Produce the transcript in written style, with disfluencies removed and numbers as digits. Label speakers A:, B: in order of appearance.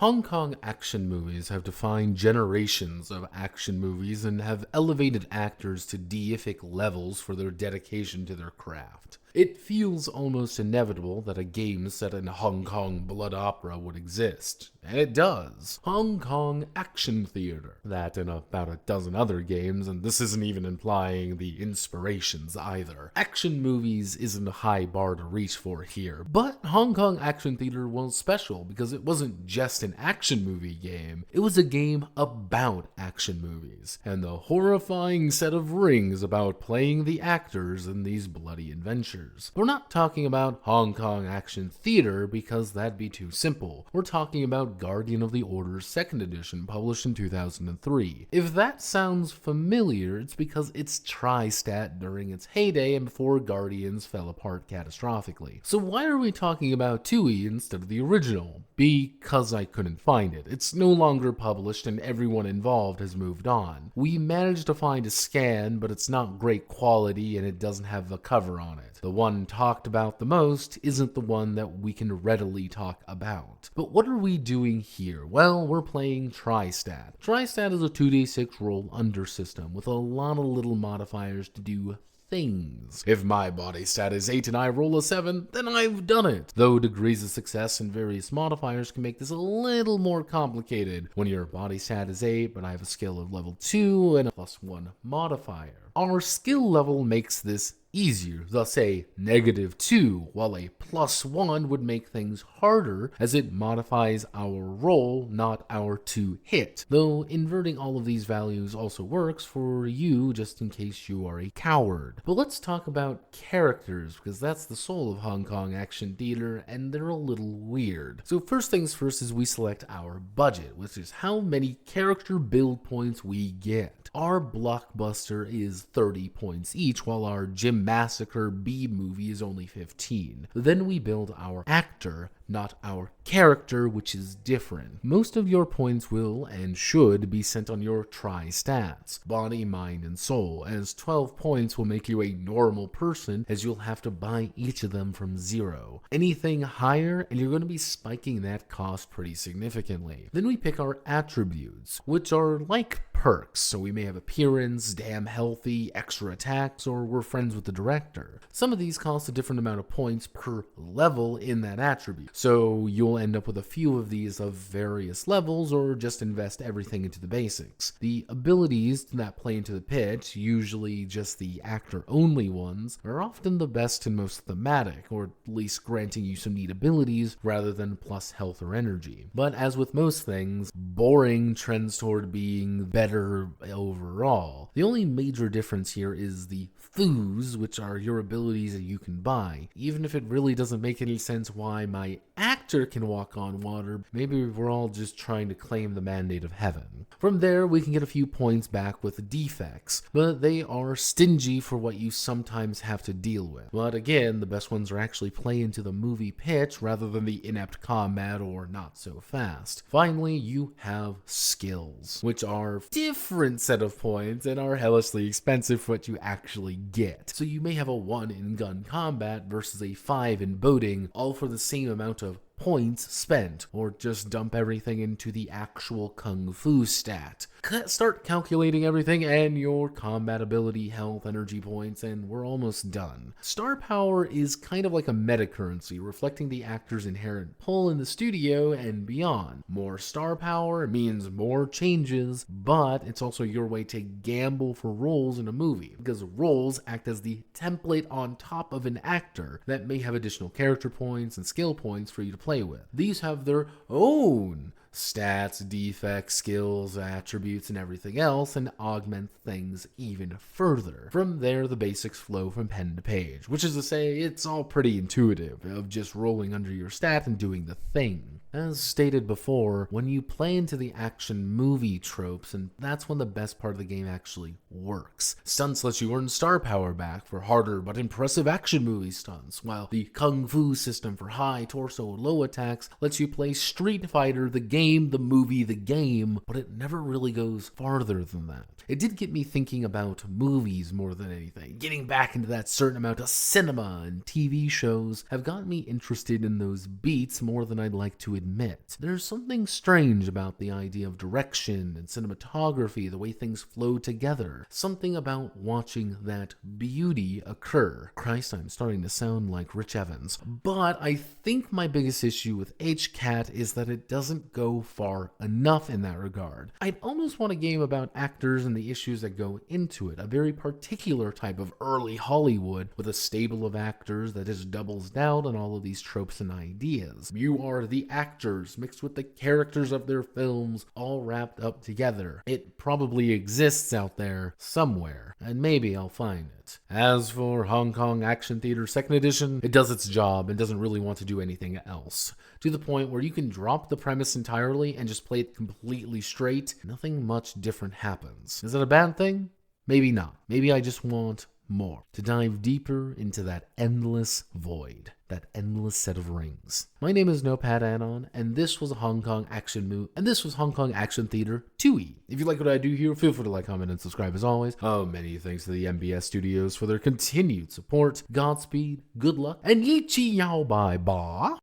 A: Hong Kong action movies have defined generations of action movies and have elevated actors to deific levels for their dedication to their craft. It feels almost inevitable that a game set in Hong Kong blood opera would exist. And it does. Hong Kong Action Theater. That and about a dozen other games, and this isn't even implying the inspirations either. Action movies isn't a high bar to reach for here, but Hong Kong Action Theater was special because it wasn't just an action movie game, it was a game about action movies, and the horrifying set of rings about playing the actors in these bloody adventures. We're not talking about Hong Kong Action Theater because that'd be too simple. We're talking about Guardian of the Order's 2nd edition, published in 2003. If that sounds familiar, it's because it's TriStat during its heyday and before Guardians fell apart catastrophically. So why are we talking about 2E instead of the original? Because I couldn't find it. It's no longer published and everyone involved has moved on. We managed to find a scan, but it's not great quality and it doesn't have a cover on it. The one talked about the most isn't the one that we can readily talk about. But what are we doing here? Well, we're playing TriStat. TriStat is a 2d6 roll under system with a lot of little modifiers to do things. If my body stat is 8 and I roll a 7, then I've done it. Though degrees of success and various modifiers can make this a little more complicated when your body stat is 8, but I have a skill of level 2 and a +1 modifier. Our skill level makes this easier, thus a -2, while a +1 would make things harder as it modifies our roll, not our to hit. Though inverting all of these values also works for you just in case you are a coward. But let's talk about characters, because that's the soul of Hong Kong Action Theater and they're a little weird. So first things first is we select our budget, which is how many character build points we get. Our blockbuster is 30 points each, while our Gym Massacre B movie is only 15. Then we build our actor, not our character, which is different. Most of your points will and should be sent on your tri-stats, body, mind, and soul, as 12 points will make you a normal person, as you'll have to buy each of them from 0. Anything higher, and you're going to be spiking that cost pretty significantly. Then we pick our attributes, which are like perks, so we may have appearance, damn healthy, extra attacks, or we're friends with the director. Some of these cost a different amount of points per level in that attribute, so you'll end up with a few of these of various levels, or just invest everything into the basics. The abilities that play into the pitch, usually just the actor-only ones, are often the best and most thematic, or at least granting you some neat abilities rather than plus health or energy. But as with most things, boring trends toward being better overall. The only major difference here is the foos, which are your abilities that you can buy. Even if it really doesn't make any sense why my actor can walk on water, maybe we're all just trying to claim the mandate of heaven. From there, we can get a few points back with defects, but they are stingy for what you sometimes have to deal with. But again, the best ones are actually play into the movie pitch rather than the inept combat or not so fast. Finally, you have skills, which are different set of points and are hellishly expensive for what you actually get. So you may have a 1 in gun combat versus a 5 in boating, all for the same amount of points spent, or just dump everything into the actual kung fu stat. Start calculating everything and your combat ability, health, energy points, and we're almost done. Star power is kind of like a meta currency, reflecting the actor's inherent pull in the studio and beyond. More star power means more changes, but it's also your way to gamble for roles in a movie, because roles act as the template on top of an actor that may have additional character points and skill points for you to play with. These have their own stats, defects, skills, attributes, and everything else, and augment things even further. From there, the basics flow from pen to page, which is to say, it's all pretty intuitive, of just rolling under your stat and doing the thing. As stated before, when you play into the action movie tropes, and that's when the best part of the game actually works. Stunts lets you earn star power back for harder but impressive action movie stunts, while the kung fu system for high torso low attacks lets you play Street Fighter the game, the movie, the game, but it never really goes farther than that. It did get me thinking about movies more than anything. Getting back into that certain amount of cinema and TV shows have gotten me interested in those beats more than I'd like to admit. There's something strange about the idea of direction and cinematography, the way things flow together. Something about watching that beauty occur. Christ, I'm starting to sound like Rich Evans. But I think my biggest issue with HKAT is that it doesn't go far enough in that regard. I'd almost want a game about actors and the issues that go into it, a very particular type of early Hollywood with a stable of actors that just doubles down on all of these tropes and ideas. You are the actors mixed with the characters of their films all wrapped up together. It probably exists out there somewhere, and maybe I'll find it. As for Hong Kong Action Theater 2nd Edition, it does its job and doesn't really want to do anything else. To the point where you can drop the premise entirely and just play it completely straight, nothing much different happens. Is it a bad thing? Maybe not. Maybe I just want more. To dive deeper into that endless void. That endless set of rings. My name is Notepad and this was a Hong Kong Action Theater 2E. If you like what I do here, feel free to like, comment, and subscribe as always. Many thanks to the MBS Studios for their continued support. Godspeed, good luck, and Yi Chi Yao Bye Ba.